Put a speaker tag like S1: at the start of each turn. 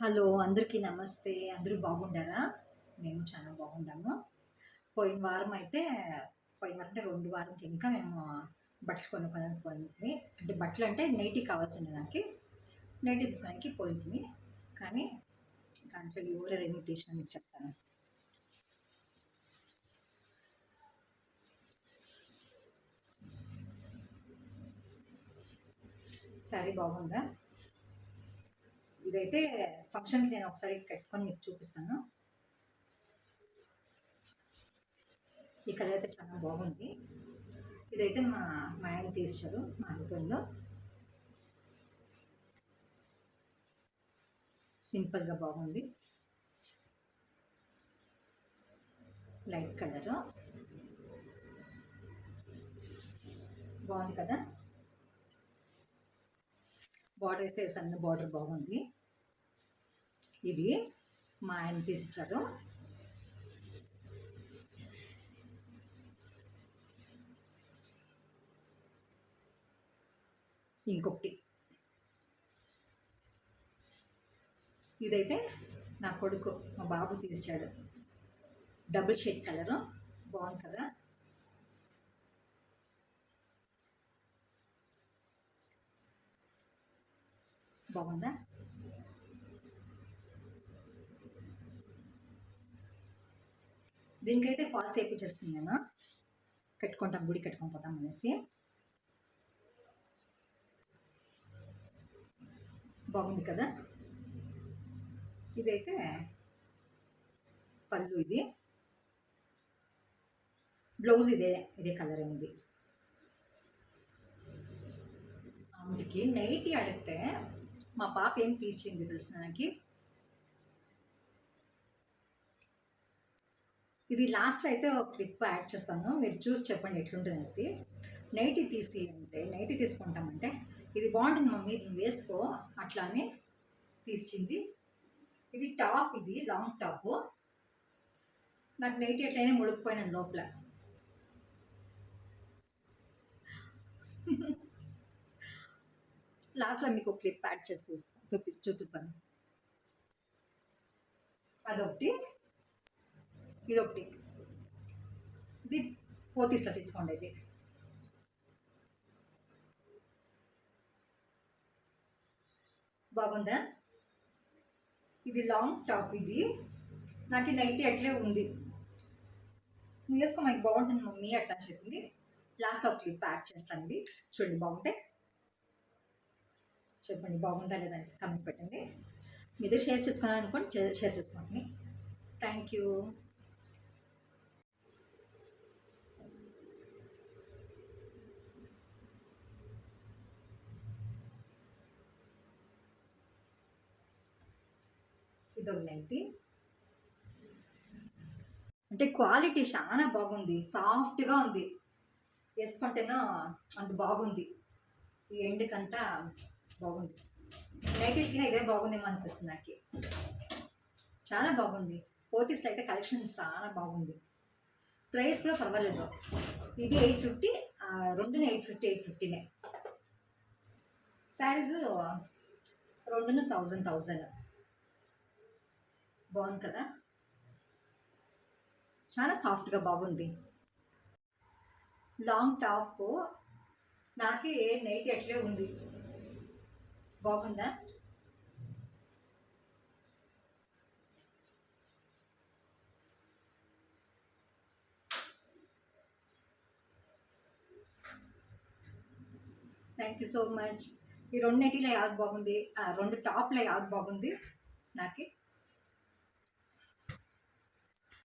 S1: Hello! అందరికీ నమస్తే. అందరూ బాగుండారా? మేము చాలా బాగుండాము. పోయిన వారం అయితే పోయిన వారం అంటే 2 వారాల కిందట మేము బట్టలు కొనుక్కోడానికి పోయింటిమి. అంటే బట్టలంటే నైటీకి కావాల్సిన దానికి నైటీ తీసుకోడానికి పోయింటిమి. కానీ దాంట్లో ఎవరెవరు ఎన్ని తీసినా మీకు చెప్తాను. శారీ బాగుందా? ఇదైతే ఫంక్షన్‌కి నేను ఒకసారి కట్టుకొని మీకు చూపిస్తాను. ఈ కలర్ అయితే చాలా బాగుంది. ఇదైతే మా ఆయన తీసిచ్చారు, మా హస్బెండ్. సింపుల్‌గా బాగుంది. Light colour. బాగుంది కదా! బార్డర్ అయితే సన్న బార్డర్ బాగుంది. ఇది మా ఆయన తీసిచ్చారు. ఇంకొకటి ఇదైతే నా కొడుకు మా బాబు తీసిచ్చాడు. డబుల్ షేడ్ కలరు బాగుంది కదా! బాగుందా? దీనికైతే ఫాల్స్ వేయించేస్తుంది నేను. కట్టుకుంటాం, గుడి కట్టుకొని పోతాం అనేసి. బాగుంది కదా! ఇదైతే పళ్ళు. ఇది బ్లౌజ్ ఇదే కలర్ ఉంది. ఆమెకి నైటీ అడిగితే మా పాప ఏం తీసింది తెలుసు నాకు. ఇది లాస్ట్లో అయితే ఒక క్లిప్ యాడ్ చేస్తాను, మీరు చూసి చెప్పండి ఎట్లుంటుందనేసి. నైటీ తీసి అంటే నైటీ తీసుకుంటామంటే ఇది బాగుంటుంది మమ్మీ, ఇది వేసుకో అట్లా అని తీసింది. ఇది టాప్, ఇది లాంగ్ టాపు. నాకు నైటీ ఎట్లయినా ముడికిపోయినాను లోపల. లాస్ట్లో మీకు ఒక క్లిప్ యాడ్ చేసి చూపిస్తాను. అదొకటి, ఇదొకటి. ఇది పోతీస్లో తీసుకోండి. ఇది బాగుందా? ఇది లాంగ్ టాప్. ఇది నాకు నైటీ అట్లే ఉంది. నువ్వు వేసుకో మనకి బాగుంటుంది మమ్మీ అట్లా చెప్పింది. లాస్ట్లో ఒక క్లిప్ యాడ్ చేస్తాను. ఇది చూడండి, బాగుంటే చెప్పండి బాగుందా లేదా అనేసి కమెంట్ పెట్టండి. మీరు షేర్ చేసుకున్నాను అనుకోండి, షేర్ చేసుకోండి. Thank you. ఇదొక నైటీ. అంటే క్వాలిటీ చాలా బాగుంది, సాఫ్ట్గా ఉంది. వేసుకుంటేనో అంత బాగుంది. ఈ ఎండ్కంతా బాగుంది. నైటీకి ఇదే బాగుందేమో అనిపిస్తుంది నాకు. చాలా బాగుంది. పోతీస్లో అయితే కలెక్షన్ చాలా బాగుంది. ప్రైస్ కూడా పర్వాలేదు. ఇది 850, రెండునే 850నే. శారీస్ రెండును 1000 బాగుంది కదా! చాలా సాఫ్ట్గా బాగుంది. Long top. నాకే నైట్ అట్లే ఉంది. బాగుందా? Thank you so much. ఈ రెండు నైటీలో యాద్ బాగుంది, రెండు టాప్లో యాద్ బాగుంది నాకు.